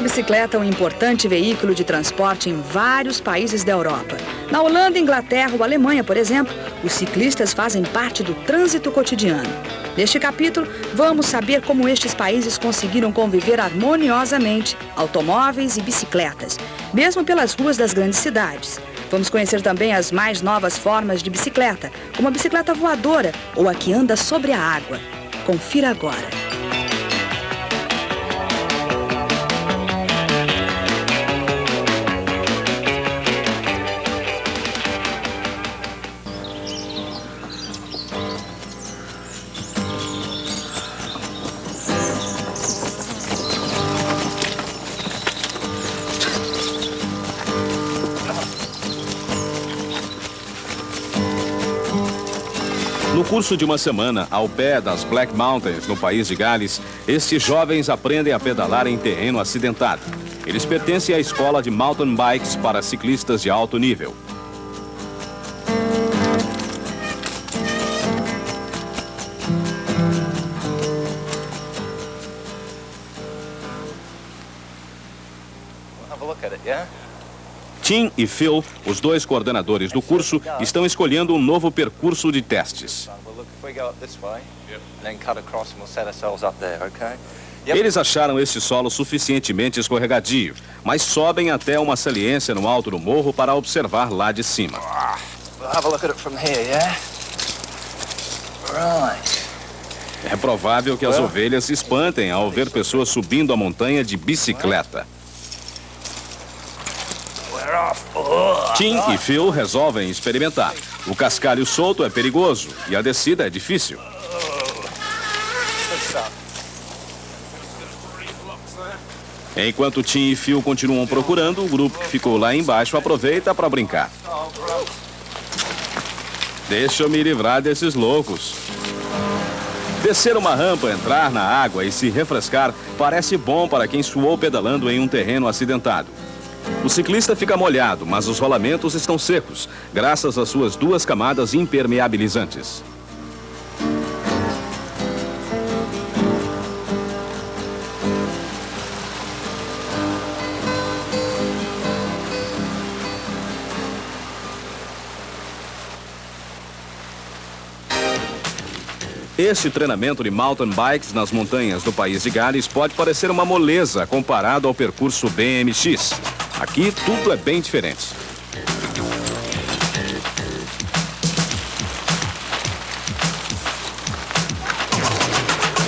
a bicicleta é um importante veículo de transporte em vários países da Europa. Na Holanda, Inglaterra ou Alemanha, por exemplo, os ciclistas fazem parte do trânsito cotidiano. Neste capítulo, vamos saber como estes países conseguiram conviver harmoniosamente, automóveis e bicicletas, mesmo pelas ruas das grandes cidades. Vamos conhecer também as mais novas formas de bicicleta, como a bicicleta voadora ou a que anda sobre a água. Confira agora. No curso de uma semana, ao pé das Black Mountains, no país de Gales, estes jovens aprendem a pedalar em terreno acidentado. Eles pertencem à escola de mountain bikes para ciclistas de alto nível. Tim e Phil, os dois coordenadores do curso, estão escolhendo um novo percurso de testes. Eles acharam este solo suficientemente escorregadio, mas sobem até uma saliência no alto do morro para observar lá de cima. É provável que as ovelhas se espantem ao ver pessoas subindo a montanha de bicicleta. Tim e Phil resolvem experimentar. O cascalho solto é perigoso e a descida é difícil. Enquanto Tim e Phil continuam procurando, o grupo que ficou lá embaixo aproveita para brincar. Deixa eu me livrar desses loucos. Descer uma rampa, entrar na água e se refrescar parece bom para quem suou pedalando em um terreno acidentado. O ciclista fica molhado, mas os rolamentos estão secos, graças às suas duas camadas impermeabilizantes. Este treinamento de mountain bikes nas montanhas do país de Gales pode parecer uma moleza comparado ao percurso BMX. Aqui tudo é bem diferente.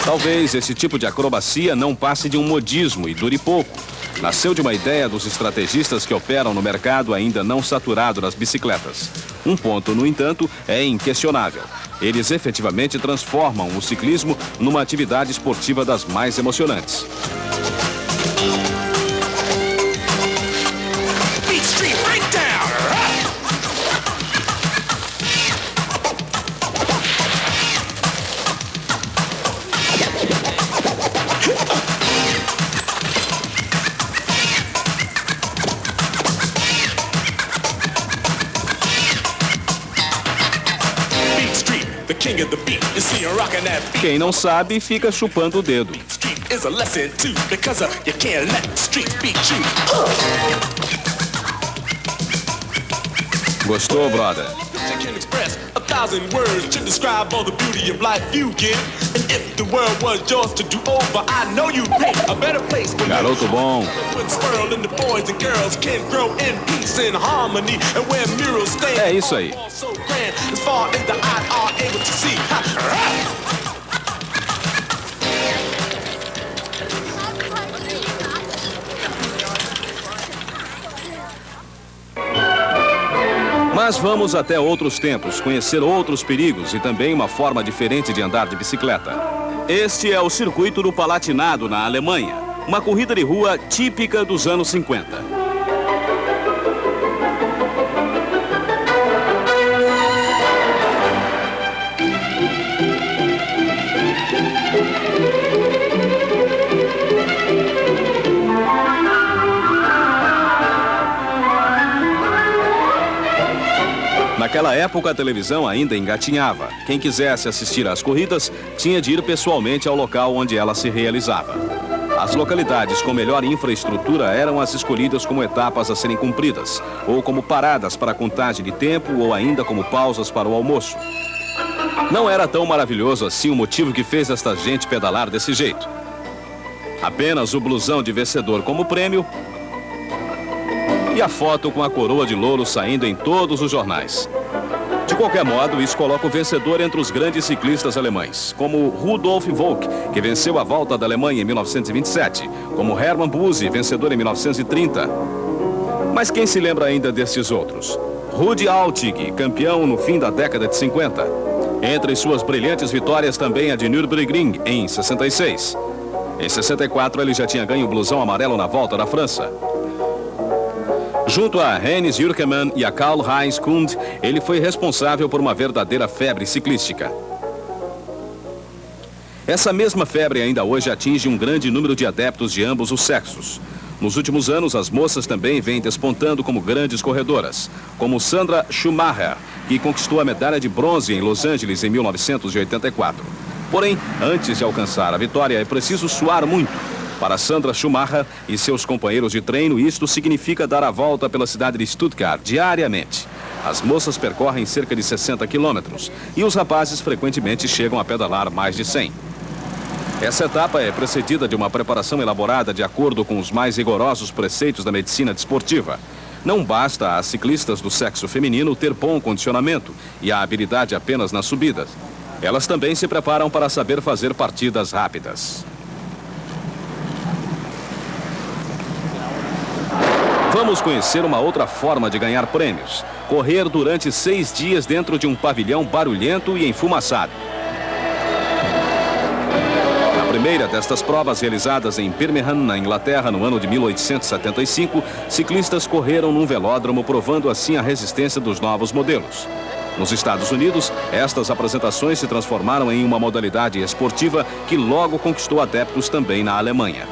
Talvez esse tipo de acrobacia não passe de um modismo e dure pouco. Nasceu de uma ideia dos estrategistas que operam no mercado ainda não saturado das bicicletas. Um ponto, no entanto, é inquestionável. Eles efetivamente transformam o ciclismo numa atividade esportiva das mais emocionantes. Quem não sabe, fica chupando o dedo. Gostou, brother? Garoto bom. É isso aí. Mas vamos até outros tempos, conhecer outros perigos e também uma forma diferente de andar de bicicleta. Este é o circuito do Palatinado, na Alemanha. Uma corrida de rua típica dos anos 50. Naquela época, a televisão ainda engatinhava. Quem quisesse assistir às corridas tinha de ir pessoalmente ao local onde ela se realizava. As localidades com melhor infraestrutura eram as escolhidas como etapas a serem cumpridas, ou como paradas para contagem de tempo, ou ainda como pausas para o almoço. Não era tão maravilhoso assim o motivo que fez esta gente pedalar desse jeito. Apenas o blusão de vencedor como prêmio e a foto com a coroa de louro saindo em todos os jornais. De qualquer modo, isso coloca o vencedor entre os grandes ciclistas alemães, como Rudolf Volk, que venceu a Volta da Alemanha em 1927, como Hermann Busse, vencedor em 1930. Mas quem se lembra ainda destes outros? Rudi Altig, campeão no fim da década de 50. Entre suas brilhantes vitórias também a de Nürburgring, em 66. Em 64, ele já tinha ganho o blusão amarelo na Volta da França. Junto a Hennes Jürkemann e a Karl-Heinz Kund, ele foi responsável por uma verdadeira febre ciclística. Essa mesma febre ainda hoje atinge um grande número de adeptos de ambos os sexos. Nos últimos anos, as moças também vêm despontando como grandes corredoras, como Sandra Schumacher, que conquistou a medalha de bronze em Los Angeles em 1984. Porém, antes de alcançar a vitória, é preciso suar muito. Para Sandra Schumacher e seus companheiros de treino, isto significa dar a volta pela cidade de Stuttgart diariamente. As moças percorrem cerca de 60 quilômetros e os rapazes frequentemente chegam a pedalar mais de 100. Essa etapa é precedida de uma preparação elaborada de acordo com os mais rigorosos preceitos da medicina desportiva. Não basta às ciclistas do sexo feminino ter bom condicionamento e a habilidade apenas nas subidas. Elas também se preparam para saber fazer partidas rápidas. Vamos conhecer uma outra forma de ganhar prêmios. Correr durante 6 dias dentro de um pavilhão barulhento e enfumaçado. Na primeira destas provas, realizadas em Birmingham, na Inglaterra, no ano de 1875, ciclistas correram num velódromo, provando assim a resistência dos novos modelos. Nos Estados Unidos, estas apresentações se transformaram em uma modalidade esportiva que logo conquistou adeptos também na Alemanha.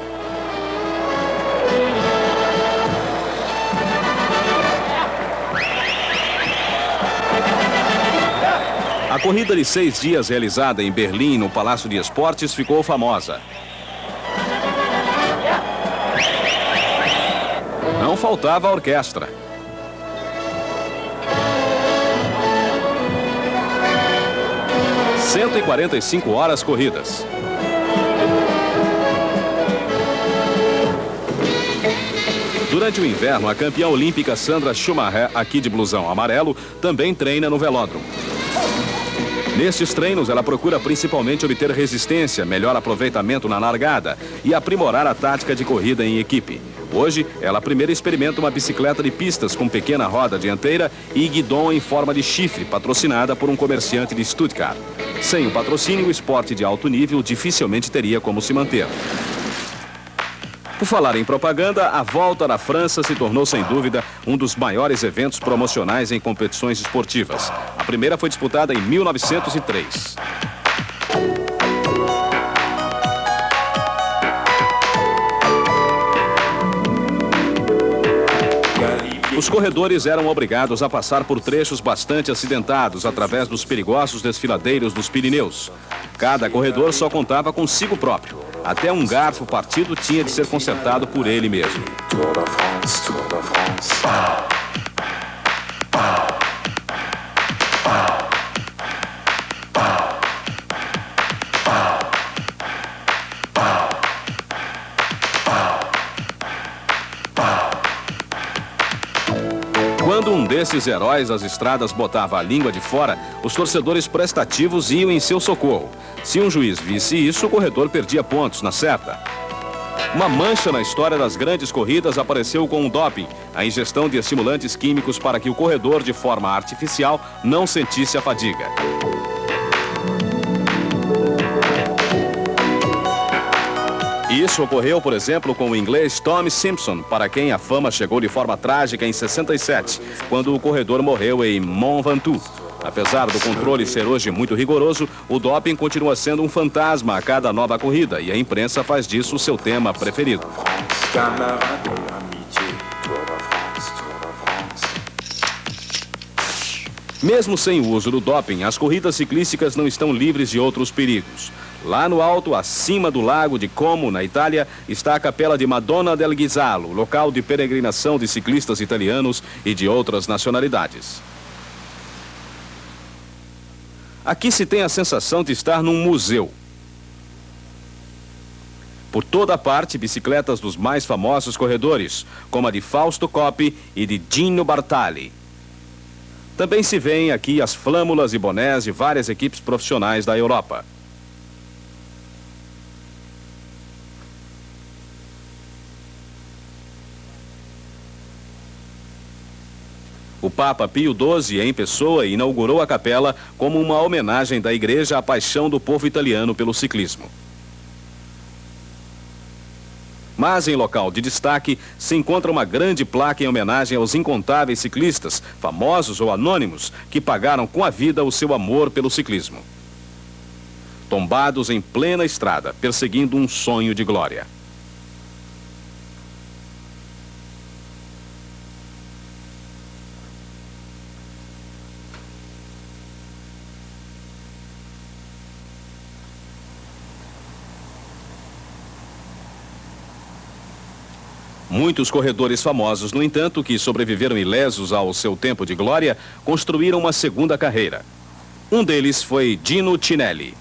A corrida de 6 dias realizada em Berlim, no Palácio de Esportes, ficou famosa. Não faltava a orquestra. – 145 horas corridas. Durante o inverno, a campeã olímpica Sandra Schumacher, aqui de blusão amarelo, também treina no velódromo. Nestes treinos, ela procura principalmente obter resistência, melhor aproveitamento na largada e aprimorar a tática de corrida em equipe. Hoje, ela primeiro experimenta uma bicicleta de pistas com pequena roda dianteira e guidão em forma de chifre, patrocinada por um comerciante de Stuttgart. Sem o patrocínio, o esporte de alto nível dificilmente teria como se manter. Por falar em propaganda, a Volta da França se tornou, sem dúvida, um dos maiores eventos promocionais em competições esportivas. A primeira foi disputada em 1903. Os corredores eram obrigados a passar por trechos bastante acidentados através dos perigosos desfiladeiros dos Pirineus. Cada corredor só contava consigo próprio. Até um garfo partido tinha de ser consertado por ele mesmo. Tour de France, Tour de France. Quando um desses heróis às estradas botava a língua de fora, os torcedores prestativos iam em seu socorro. Se um juiz visse isso, o corredor perdia pontos na certa. Uma mancha na história das grandes corridas apareceu com o doping, a ingestão de estimulantes químicos para que o corredor, de forma artificial, não sentisse a fadiga. Isso ocorreu, por exemplo, com o inglês Tommy Simpson, para quem a fama chegou de forma trágica em 67, quando o corredor morreu em Mont Ventoux. Apesar do controle ser hoje muito rigoroso, o doping continua sendo um fantasma a cada nova corrida e a imprensa faz disso o seu tema preferido. Mesmo sem o uso do doping, as corridas ciclísticas não estão livres de outros perigos. Lá no alto, acima do lago de Como, na Itália, está a capela de Madonna del Ghisallo, local de peregrinação de ciclistas italianos e de outras nacionalidades. Aqui se tem a sensação de estar num museu. Por toda parte, bicicletas dos mais famosos corredores, como a de Fausto Coppi e de Gino Bartali. Também se vêem aqui as flâmulas e bonés de várias equipes profissionais da Europa. O Papa Pio XII, em pessoa, inaugurou a capela como uma homenagem da Igreja à paixão do povo italiano pelo ciclismo. Mas em local de destaque se encontra uma grande placa em homenagem aos incontáveis ciclistas, famosos ou anônimos, que pagaram com a vida o seu amor pelo ciclismo. Tombados em plena estrada, perseguindo um sonho de glória. Muitos corredores famosos, no entanto, que sobreviveram ilesos ao seu tempo de glória, construíram uma segunda carreira. Um deles foi Gino Cinelli.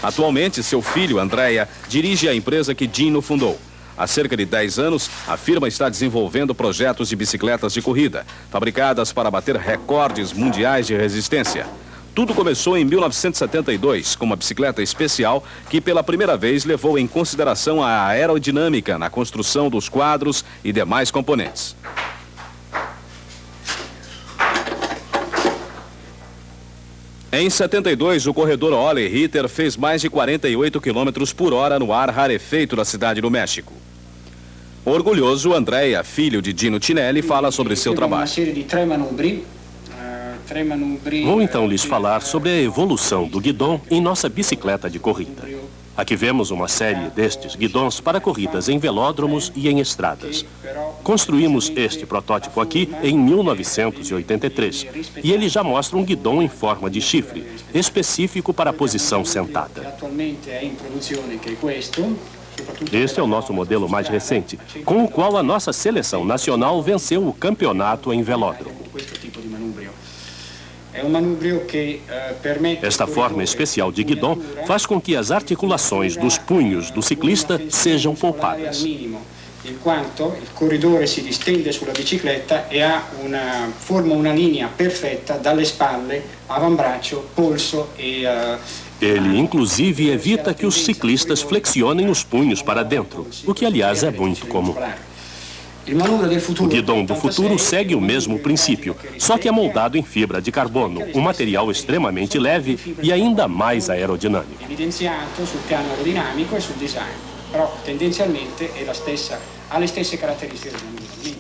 Atualmente, seu filho, Andrea, dirige a empresa que Gino fundou. Há cerca de 10 anos, a firma está desenvolvendo projetos de bicicletas de corrida, fabricadas para bater recordes mundiais de resistência. Tudo começou em 1972, com uma bicicleta especial que pela primeira vez levou em consideração a aerodinâmica na construção dos quadros e demais componentes. Em 72, o corredor Ole Ritter fez mais de 48 km por hora no ar rarefeito da cidade do México. Orgulhoso, Andrea, filho de Gino Cinelli, fala sobre seu trabalho. Vou então lhes falar sobre a evolução do guidão em nossa bicicleta de corrida. Aqui vemos uma série destes guidões para corridas em velódromos e em estradas. Construímos este protótipo aqui em 1983 e ele já mostra um guidão em forma de chifre, específico para a posição sentada. Este é o nosso modelo mais recente, com o qual a nossa seleção nacional venceu o campeonato em velódromo. Esta forma especial de guidão faz com que as articulações dos punhos do ciclista sejam poupadas. Enquanto il corridore si distende sulla bicicletta e forma una linea perfetta dalle spalle, avambraccio, polso e... Ele, inclusive, evita que os ciclistas flexionem os punhos para dentro, o que, aliás, é muito comum. O guidão do futuro segue o mesmo princípio, só que é moldado em fibra de carbono, um material extremamente leve e ainda mais aerodinâmico. Evidenziato sul piano aerodinamico e sul design, però tendenzialmente ha le stesse caratteristiche del guidão.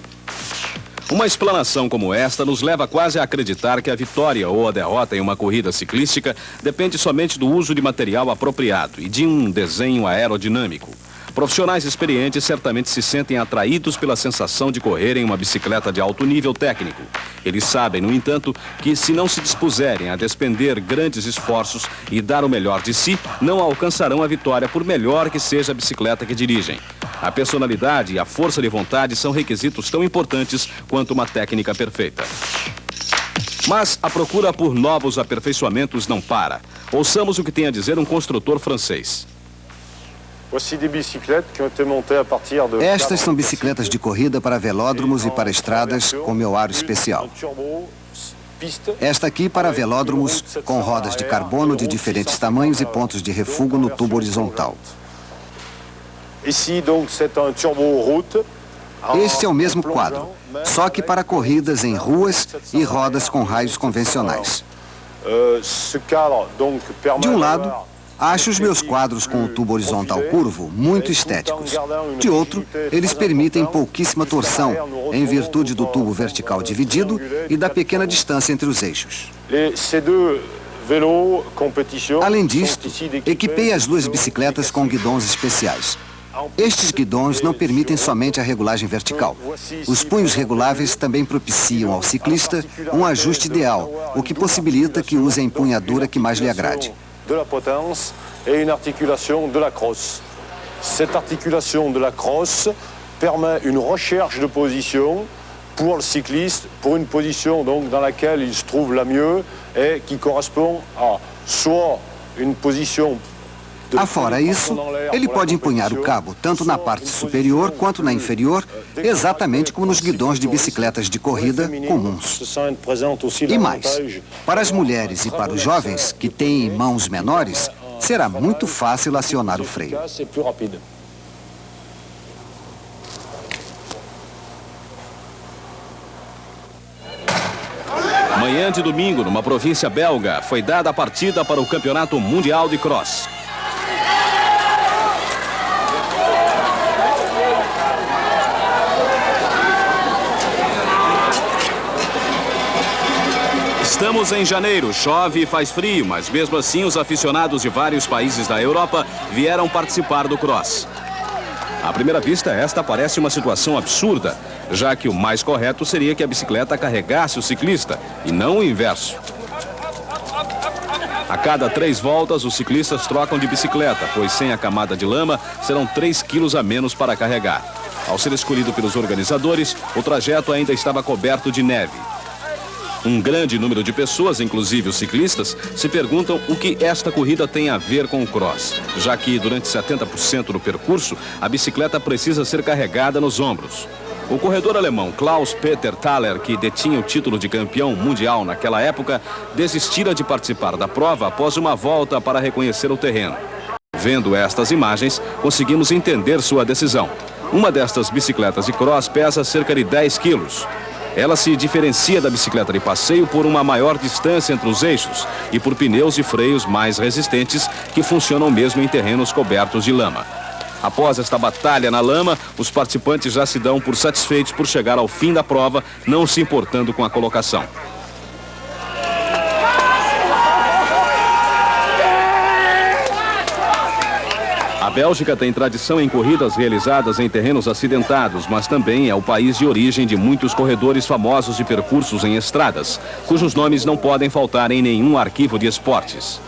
Uma explanação como esta nos leva quase a acreditar que a vitória ou a derrota em uma corrida ciclística depende somente do uso de material apropriado e de um desenho aerodinâmico. Profissionais experientes certamente se sentem atraídos pela sensação de correr em uma bicicleta de alto nível técnico. Eles sabem, no entanto, que se não se dispuserem a despender grandes esforços e dar o melhor de si, não alcançarão a vitória por melhor que seja a bicicleta que dirigem. A personalidade e a força de vontade são requisitos tão importantes quanto uma técnica perfeita. Mas a procura por novos aperfeiçoamentos não para. Ouçamos o que tem a dizer um construtor francês. Estas são bicicletas de corrida para velódromos e para estradas com meu aro especial. Esta aqui para velódromos com rodas de carbono de diferentes tamanhos e pontos de refúgio no tubo horizontal. Este é o mesmo quadro, só que para corridas em ruas e rodas com raios convencionais. De um lado, acho os meus quadros com o tubo horizontal curvo muito estéticos. De outro, eles permitem pouquíssima torção, em virtude do tubo vertical dividido e da pequena distância entre os eixos. Além disto, equipei as duas bicicletas com guidões especiais. Estes guidões não permitem somente a regulagem vertical. Os punhos reguláveis também propiciam ao ciclista um ajuste ideal, o que possibilita que use a empunhadura que mais lhe agrade. Cette articulation de la crosse permet une recherche de position pour le cycliste, pour une position donc dans laquelle il se trouve la mieux et qui correspond à soit une position. Afora isso, ele pode empunhar o cabo tanto na parte superior quanto na inferior, exatamente como nos guidões de bicicletas de corrida comuns. E mais, para as mulheres e para os jovens que têm mãos menores, será muito fácil acionar o freio. Manhã de domingo, numa província belga, foi dada a partida para o Campeonato Mundial de Cross. Estamos em janeiro, chove e faz frio, mas mesmo assim os aficionados de vários países da Europa vieram participar do cross. À primeira vista, esta parece uma situação absurda, já que o mais correto seria que a bicicleta carregasse o ciclista, e não o inverso. A cada 3 voltas, os ciclistas trocam de bicicleta, pois sem a camada de lama, serão 3 quilos a menos para carregar. Ao ser escolhido pelos organizadores, o trajeto ainda estava coberto de neve. Um grande número de pessoas, inclusive os ciclistas, se perguntam o que esta corrida tem a ver com o cross, já que durante 70% do percurso, a bicicleta precisa ser carregada nos ombros. O corredor alemão Klaus-Peter Thaler, que detinha o título de campeão mundial naquela época, desistira de participar da prova após uma volta para reconhecer o terreno. Vendo estas imagens, conseguimos entender sua decisão. Uma destas bicicletas de cross pesa cerca de 10 quilos. Ela se diferencia da bicicleta de passeio por uma maior distância entre os eixos e por pneus e freios mais resistentes que funcionam mesmo em terrenos cobertos de lama. Após esta batalha na lama, os participantes já se dão por satisfeitos por chegar ao fim da prova, não se importando com a colocação. A Bélgica tem tradição em corridas realizadas em terrenos acidentados, mas também é o país de origem de muitos corredores famosos de percursos em estradas, cujos nomes não podem faltar em nenhum arquivo de esportes.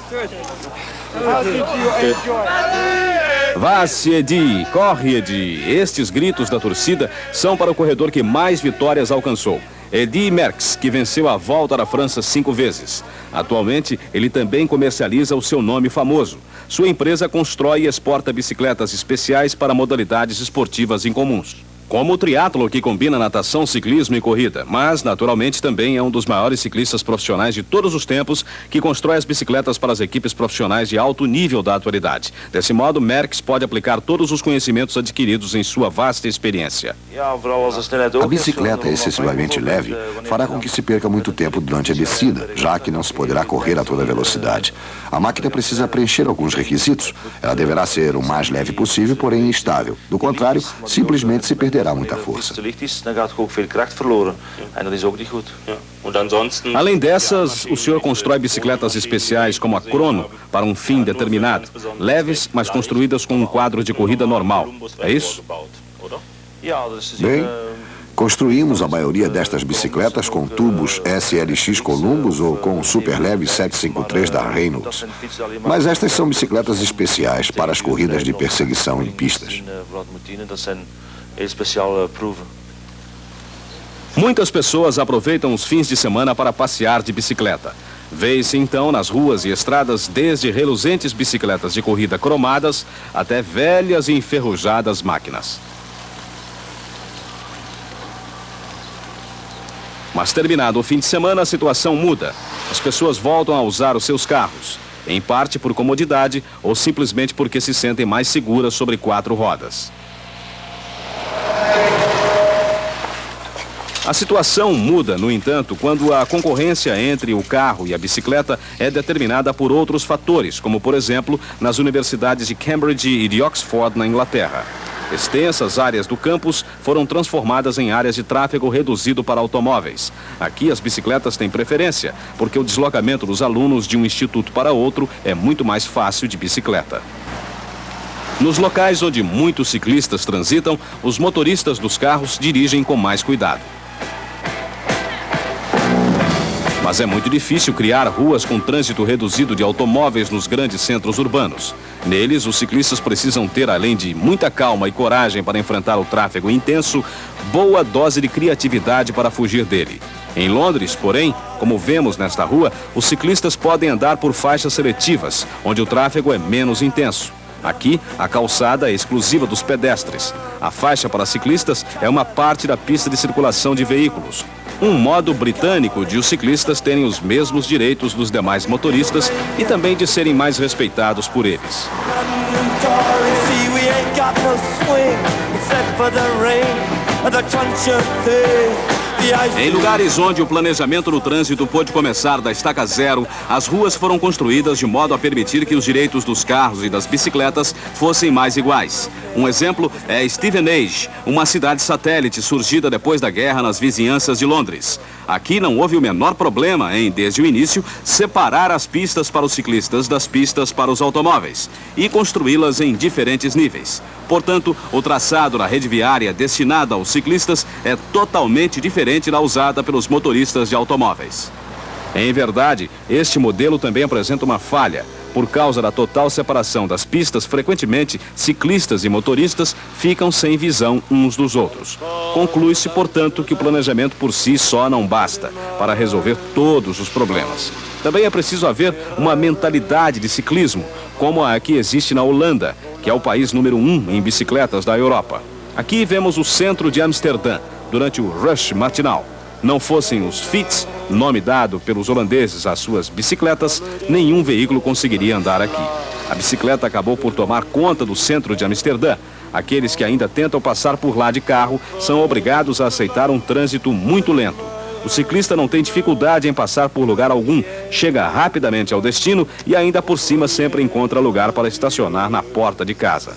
Vá-se, Edi, corre, Edi. Estes gritos da torcida são para o corredor que mais vitórias alcançou. Eddy Merckx, que venceu a Volta da França 5 vezes. Atualmente, ele também comercializa o seu nome famoso. Sua empresa constrói e exporta bicicletas especiais para modalidades esportivas incomuns, como o triatlo, que combina natação, ciclismo e corrida, mas naturalmente também é um dos maiores ciclistas profissionais de todos os tempos, que constrói as bicicletas para as equipes profissionais de alto nível da atualidade. Desse modo, Merckx pode aplicar todos os conhecimentos adquiridos em sua vasta experiência. A bicicleta excessivamente leve fará com que se perca muito tempo durante a descida, já que não se poderá correr a toda velocidade. A máquina precisa preencher alguns requisitos. Ela deverá ser o mais leve possível, porém estável. Do contrário, simplesmente se perderá muita força. Além dessas, o senhor constrói bicicletas especiais como a Crono para um fim determinado, leves, mas construídas com um quadro de corrida normal. É isso? Bem, construímos a maioria destas bicicletas com tubos SLX Columbus ou com Super Leve 753 da Reynolds. Mas estas são bicicletas especiais para as corridas de perseguição em pistas. Muitas pessoas aproveitam os fins de semana para passear de bicicleta. Vê-se então nas ruas e estradas desde reluzentes bicicletas de corrida cromadas até velhas e enferrujadas máquinas. Mas terminado o fim de semana, a situação muda. As pessoas voltam a usar os seus carros, em parte por comodidade ou simplesmente porque se sentem mais seguras sobre 4 rodas. A situação muda, no entanto, quando a concorrência entre o carro e a bicicleta é determinada por outros fatores, como, por exemplo, nas universidades de Cambridge e de Oxford, na Inglaterra. Extensas áreas do campus foram transformadas em áreas de tráfego reduzido para automóveis. Aqui as bicicletas têm preferência, porque o deslocamento dos alunos de um instituto para outro é muito mais fácil de bicicleta. Nos locais onde muitos ciclistas transitam, os motoristas dos carros dirigem com mais cuidado. Mas é muito difícil criar ruas com trânsito reduzido de automóveis nos grandes centros urbanos. Neles, os ciclistas precisam ter, além de muita calma e coragem para enfrentar o tráfego intenso, boa dose de criatividade para fugir dele. Em Londres, porém, como vemos nesta rua, os ciclistas podem andar por faixas seletivas, onde o tráfego é menos intenso. Aqui, a calçada é exclusiva dos pedestres. A faixa para ciclistas é uma parte da pista de circulação de veículos. Um modo britânico de os ciclistas terem os mesmos direitos dos demais motoristas e também de serem mais respeitados por eles. Em lugares onde o planejamento no trânsito pôde começar da estaca zero, as ruas foram construídas de modo a permitir que os direitos dos carros e das bicicletas fossem mais iguais. Um exemplo é Stevenage, uma cidade satélite surgida depois da guerra nas vizinhanças de Londres. Aqui não houve o menor problema em, desde o início, separar as pistas para os ciclistas das pistas para os automóveis e construí-las em diferentes níveis. Portanto, o traçado da rede viária destinada aos ciclistas é totalmente diferente da usada pelos motoristas de automóveis. Em verdade, este modelo também apresenta uma falha. Por causa da total separação das pistas, frequentemente, ciclistas e motoristas ficam sem visão uns dos outros. Conclui-se, portanto, que o planejamento por si só não basta para resolver todos os problemas. Também é preciso haver uma mentalidade de ciclismo, como a que existe na Holanda, que é o país número 1 em bicicletas da Europa. Aqui vemos o centro de Amsterdã, durante o rush matinal. Não fossem os fiets, nome dado pelos holandeses às suas bicicletas, nenhum veículo conseguiria andar aqui. A bicicleta acabou por tomar conta do centro de Amsterdã. Aqueles que ainda tentam passar por lá de carro são obrigados a aceitar um trânsito muito lento. O ciclista não tem dificuldade em passar por lugar algum, chega rapidamente ao destino e ainda por cima sempre encontra lugar para estacionar na porta de casa.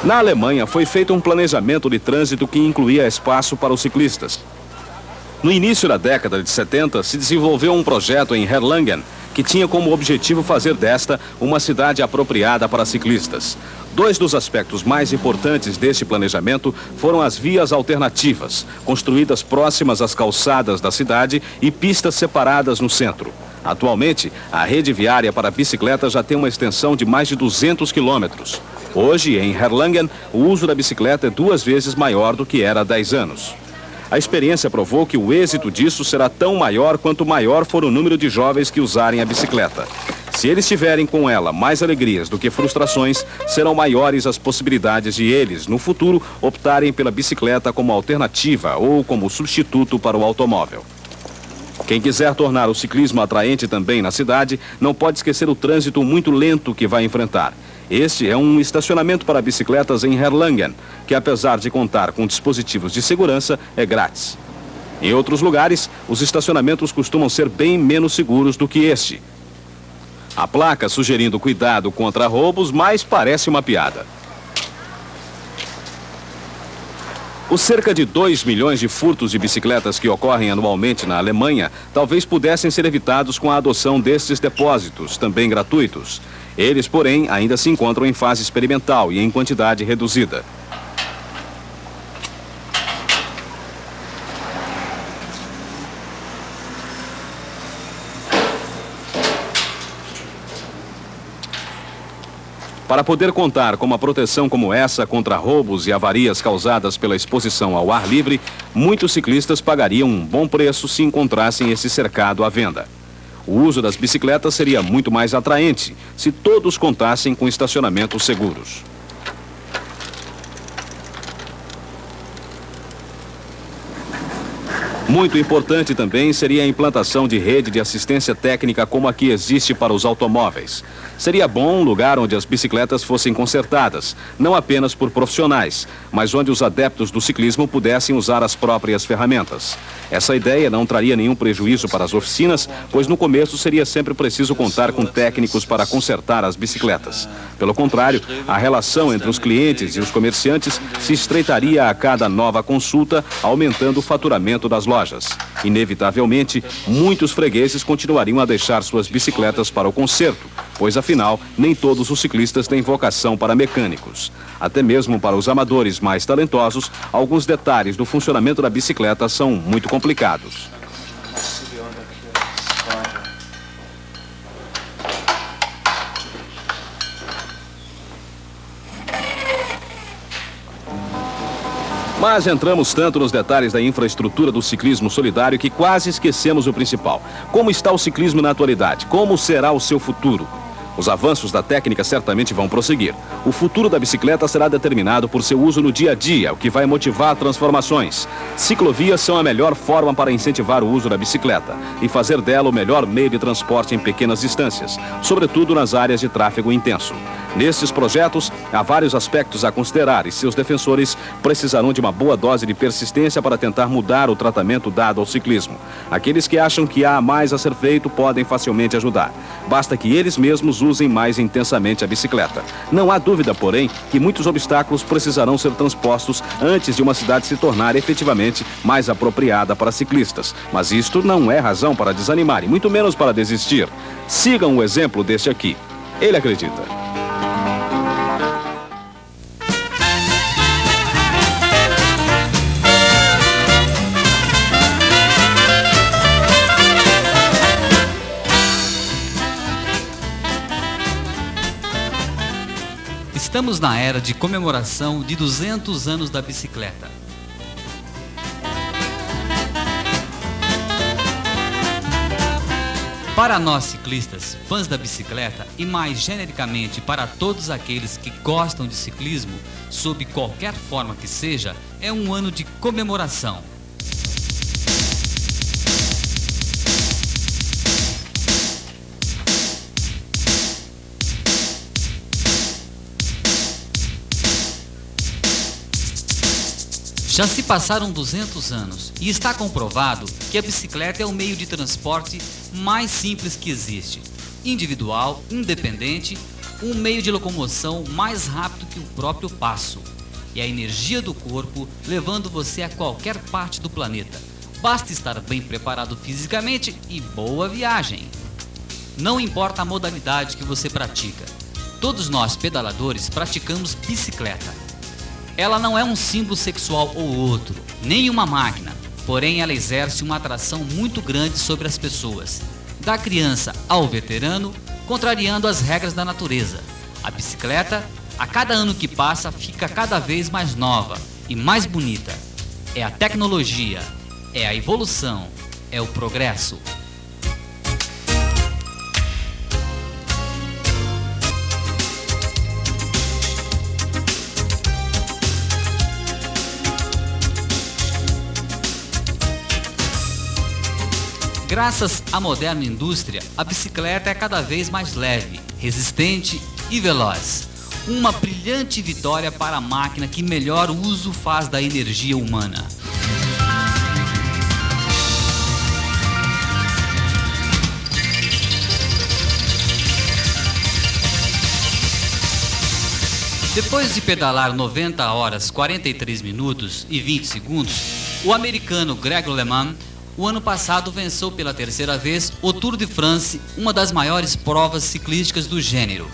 Na Alemanha foi feito um planejamento de trânsito que incluía espaço para os ciclistas. No início da década de 70, se desenvolveu um projeto em Erlangen, que tinha como objetivo fazer desta uma cidade apropriada para ciclistas. Dois dos aspectos mais importantes deste planejamento foram as vias alternativas, construídas próximas às calçadas da cidade e pistas separadas no centro. Atualmente, a rede viária para bicicletas já tem uma extensão de mais de 200 quilômetros. Hoje, em Erlangen, o uso da bicicleta é 2 vezes maior do que era há 10 anos. A experiência provou que o êxito disso será tão maior quanto maior for o número de jovens que usarem a bicicleta. Se eles tiverem com ela mais alegrias do que frustrações, serão maiores as possibilidades de eles, no futuro, optarem pela bicicleta como alternativa ou como substituto para o automóvel. Quem quiser tornar o ciclismo atraente também na cidade, não pode esquecer o trânsito muito lento que vai enfrentar. Este é um estacionamento para bicicletas em Erlangen, que apesar de contar com dispositivos de segurança, é grátis. Em outros lugares, os estacionamentos costumam ser bem menos seguros do que este. A placa sugerindo cuidado contra roubos, mas parece uma piada. Os cerca de 2 milhões de furtos de bicicletas que ocorrem anualmente na Alemanha talvez pudessem ser evitados com a adoção destes depósitos, também gratuitos. Eles, porém, ainda se encontram em fase experimental e em quantidade reduzida. Para poder contar com uma proteção como essa contra roubos e avarias causadas pela exposição ao ar livre, muitos ciclistas pagariam um bom preço se encontrassem esse cercado à venda. O uso das bicicletas seria muito mais atraente se todos contassem com estacionamentos seguros. Muito importante também seria a implantação de rede de assistência técnica como a que existe para os automóveis. Seria bom um lugar onde as bicicletas fossem consertadas, não apenas por profissionais, mas onde os adeptos do ciclismo pudessem usar as próprias ferramentas. Essa ideia não traria nenhum prejuízo para as oficinas, pois no começo seria sempre preciso contar com técnicos para consertar as bicicletas. Pelo contrário, a relação entre os clientes e os comerciantes se estreitaria a cada nova consulta, aumentando o faturamento das lojas. Inevitavelmente, muitos fregueses continuariam a deixar suas bicicletas para o conserto, pois afinal, nem todos os ciclistas têm vocação para mecânicos. Até mesmo para os amadores mais talentosos, alguns detalhes do funcionamento da bicicleta são muito complicados. Mas entramos tanto nos detalhes da infraestrutura do ciclismo solidário que quase esquecemos o principal. Como está o ciclismo na atualidade? Como será o seu futuro? Os avanços da técnica certamente vão prosseguir. O futuro da bicicleta será determinado por seu uso no dia a dia, o que vai motivar transformações. Ciclovias são a melhor forma para incentivar o uso da bicicleta e fazer dela o melhor meio de transporte em pequenas distâncias, sobretudo nas áreas de tráfego intenso. Nestes projetos, há vários aspectos a considerar e seus defensores precisarão de uma boa dose de persistência para tentar mudar o tratamento dado ao ciclismo. Aqueles que acham que há mais a ser feito podem facilmente ajudar. Basta que eles mesmos usem mais intensamente a bicicleta. Não há dúvida, porém, que muitos obstáculos precisarão ser transpostos antes de uma cidade se tornar efetivamente mais apropriada para ciclistas. Mas isto não é razão para desanimar e muito menos para desistir. Sigam o exemplo deste aqui. Ele acredita. Estamos na era de comemoração de 200 anos da bicicleta. Para nós ciclistas, fãs da bicicleta e mais genericamente para todos aqueles que gostam de ciclismo, sob qualquer forma que seja, é um ano de comemoração. Já se passaram 200 anos e está comprovado que a bicicleta é o meio de transporte mais simples que existe. Individual, independente, um meio de locomoção mais rápido que o próprio passo. E a energia do corpo levando você a qualquer parte do planeta. Basta estar bem preparado fisicamente e boa viagem. Não importa a modalidade que você pratica. Todos nós pedaladores praticamos bicicleta. Ela não é um símbolo sexual ou outro, nem uma máquina, porém ela exerce uma atração muito grande sobre as pessoas, da criança ao veterano, contrariando as regras da natureza. A bicicleta, a cada ano que passa, fica cada vez mais nova e mais bonita. É a tecnologia, é a evolução, é o progresso. Graças à moderna indústria, a bicicleta é cada vez mais leve, resistente e veloz. Uma brilhante vitória para a máquina que melhor uso faz da energia humana. Depois de pedalar 90 horas, 43 minutos e 20 segundos, o americano Greg LeMond o ano passado venceu pela terceira vez o Tour de France, uma das maiores provas ciclísticas do gênero.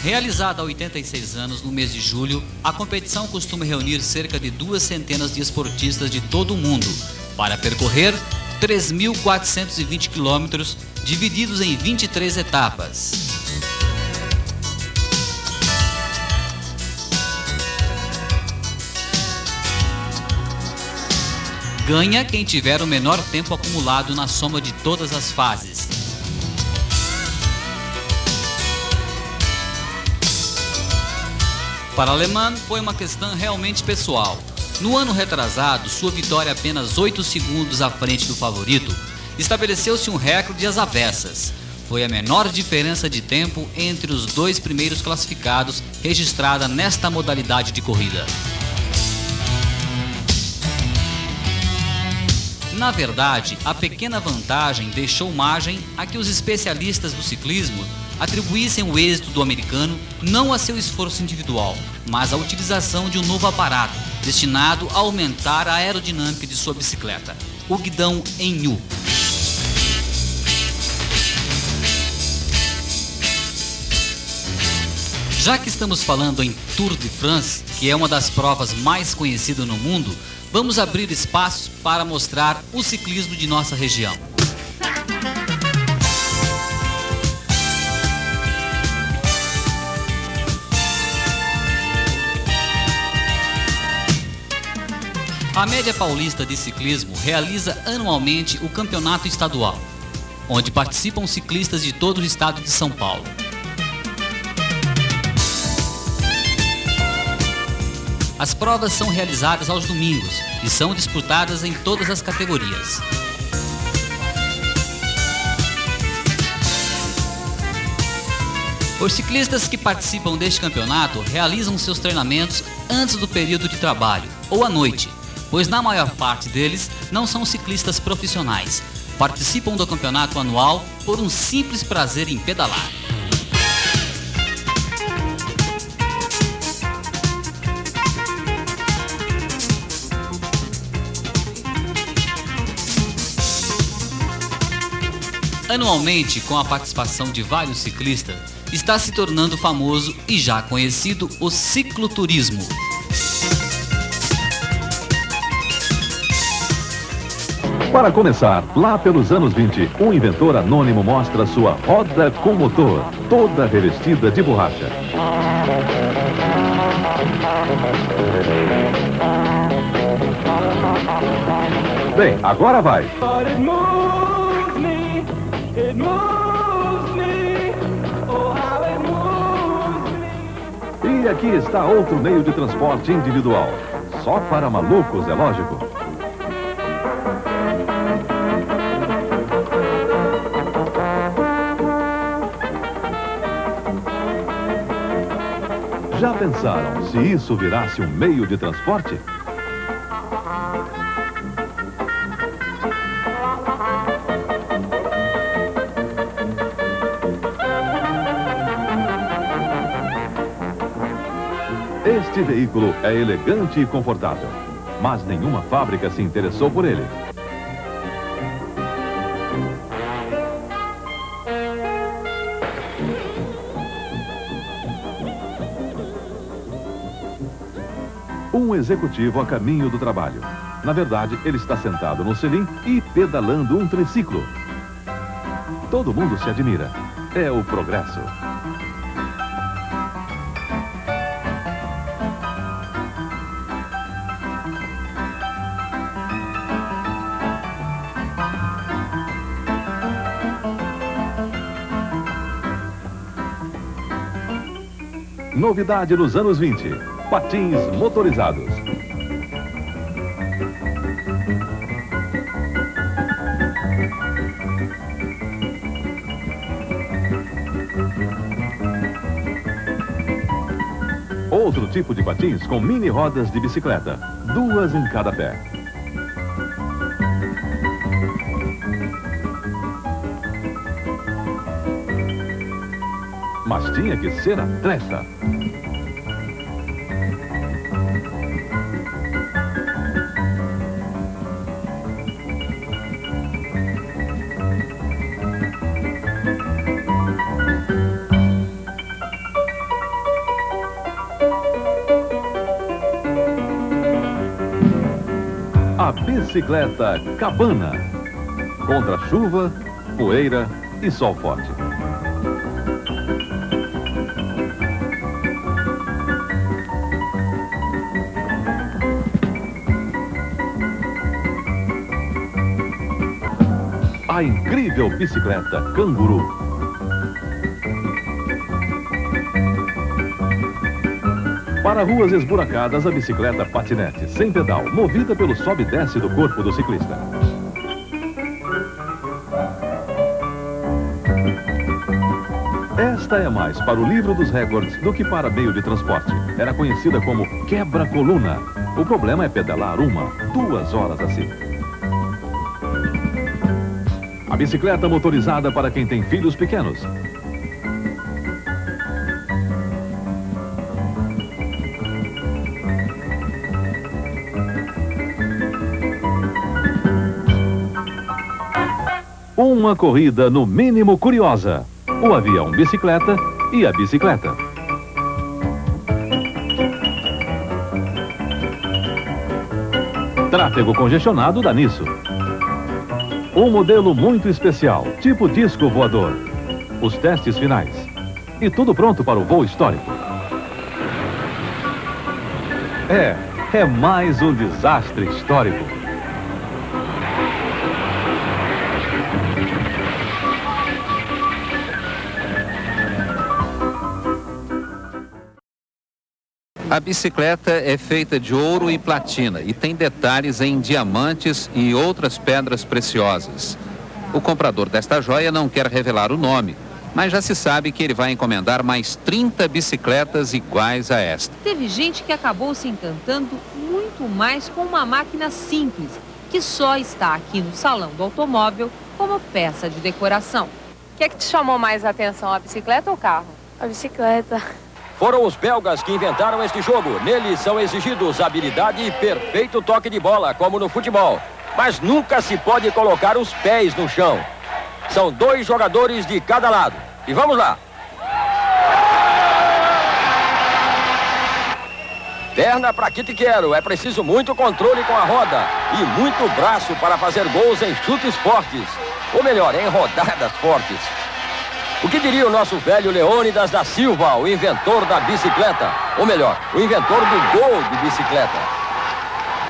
Realizada há 86 anos, no mês de julho, a competição costuma reunir cerca de 200 de esportistas de todo o mundo para percorrer 3.420 quilômetros, divididos em 23 etapas. Ganha quem tiver o menor tempo acumulado na soma de todas as fases. Para LeMond foi uma questão realmente pessoal. No ano retrasado, sua vitória apenas 8 segundos à frente do favorito, estabeleceu-se um recorde às avessas. Foi a menor diferença de tempo entre os dois primeiros classificados registrada nesta modalidade de corrida. Na verdade, a pequena vantagem deixou margem a que os especialistas do ciclismo atribuíssem o êxito do americano não a seu esforço individual, mas à utilização de um novo aparato destinado a aumentar a aerodinâmica de sua bicicleta, o guidão em U. Já que estamos falando em Tour de France, que é uma das provas mais conhecidas no mundo, vamos abrir espaços para mostrar o ciclismo de nossa região. A Média Paulista de Ciclismo realiza anualmente o campeonato estadual, onde participam ciclistas de todo o estado de São Paulo. As provas são realizadas aos domingos e são disputadas em todas as categorias. Os ciclistas que participam deste campeonato realizam seus treinamentos antes do período de trabalho ou à noite, pois na maior parte deles não são ciclistas profissionais. Participam do campeonato anual por um simples prazer em pedalar. Anualmente, com a participação de vários ciclistas, está se tornando famoso e já conhecido o cicloturismo. Para começar, lá pelos anos 20, um inventor anônimo mostra sua roda com motor, toda revestida de borracha. Bem, agora vai. E aqui está outro meio de transporte individual. Só para malucos, é lógico. Já pensaram se isso virasse um meio de transporte? Este veículo é elegante e confortável, mas nenhuma fábrica se interessou por ele. Um executivo a caminho do trabalho. Na verdade, ele está sentado no selim e pedalando um triciclo. Todo mundo se admira. É o progresso. Novidade nos anos 20. Patins motorizados. Outro tipo de patins com mini rodas de bicicleta, 2 em cada pé. Mas tinha que ser atleta. A bicicleta Cabana, contra chuva, poeira e sol forte. A incrível bicicleta Canguru. Para ruas esburacadas, a bicicleta patinete, sem pedal, movida pelo sobe e desce do corpo do ciclista. Esta é mais para o livro dos recordes do que para meio de transporte. Era conhecida como quebra-coluna. O problema é pedalar 1-2 horas assim. A bicicleta motorizada para quem tem filhos pequenos. Uma corrida no mínimo curiosa. O avião bicicleta e a bicicleta. Tráfego congestionado dá nisso. Um modelo muito especial, tipo disco voador. Os testes finais. E tudo pronto para o voo histórico. É mais um desastre histórico. A bicicleta é feita de ouro e platina e tem detalhes em diamantes e outras pedras preciosas. O comprador desta joia não quer revelar o nome, mas já se sabe que ele vai encomendar mais 30 bicicletas iguais a esta. Teve gente que acabou se encantando muito mais com uma máquina simples, que só está aqui no Salão do Automóvel como peça de decoração. O que é que te chamou mais a atenção, a bicicleta ou o carro? A bicicleta. Foram os belgas que inventaram este jogo. Nele são exigidos habilidade e perfeito toque de bola, como no futebol. Mas nunca se pode colocar os pés no chão. São 2 jogadores de cada lado. E vamos lá. Perna pra que te quero. É preciso muito controle com a roda e muito braço para fazer gols em chutes fortes. Ou melhor, em rodadas fortes. O que diria o nosso velho Leônidas da Silva, o inventor da bicicleta? Ou melhor, o inventor do gol de bicicleta?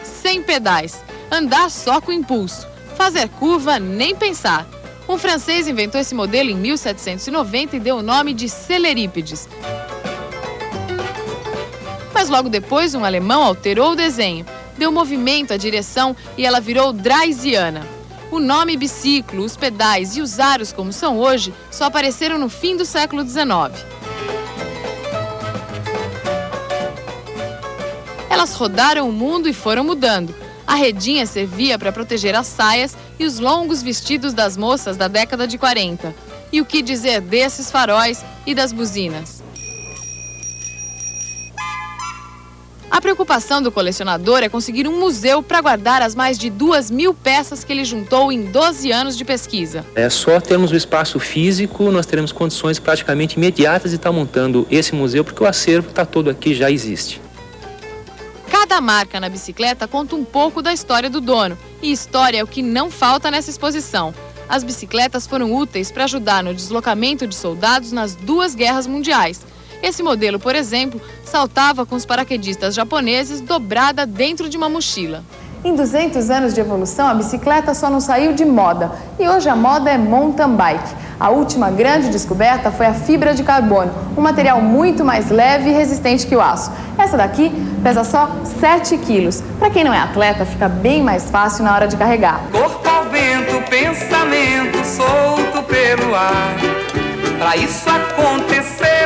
Sem pedais, andar só com impulso, fazer curva nem pensar. Um francês inventou esse modelo em 1790 e deu o nome de Celerípedes. Mas logo depois um alemão alterou o desenho, deu movimento à direção e ela virou Draisiana. O nome biciclo, os pedais e os aros como são hoje só apareceram no fim do século XIX. Elas rodaram o mundo e foram mudando. A redinha servia para proteger as saias e os longos vestidos das moças da década de 40. E o que dizer desses faróis e das buzinas? A preocupação do colecionador é conseguir um museu para guardar as mais de 2.000 peças que ele juntou em 12 anos de pesquisa. É só termos o espaço físico, nós teremos condições praticamente imediatas de estar montando esse museu, porque o acervo está todo aqui, já existe. Cada marca na bicicleta conta um pouco da história do dono, e história é o que não falta nessa exposição. As bicicletas foram úteis para ajudar no deslocamento de soldados nas 2 guerras mundiais. Esse modelo, por exemplo, saltava com os paraquedistas japoneses dobrada dentro de uma mochila. Em 200 anos de evolução, a bicicleta só não saiu de moda. E hoje a moda é mountain bike. A última grande descoberta foi a fibra de carbono, um material muito mais leve e resistente que o aço. Essa daqui pesa só 7 quilos. Para quem não é atleta, fica bem mais fácil na hora de carregar. Corpo ao vento, pensamento solto pelo ar. Para isso acontecer,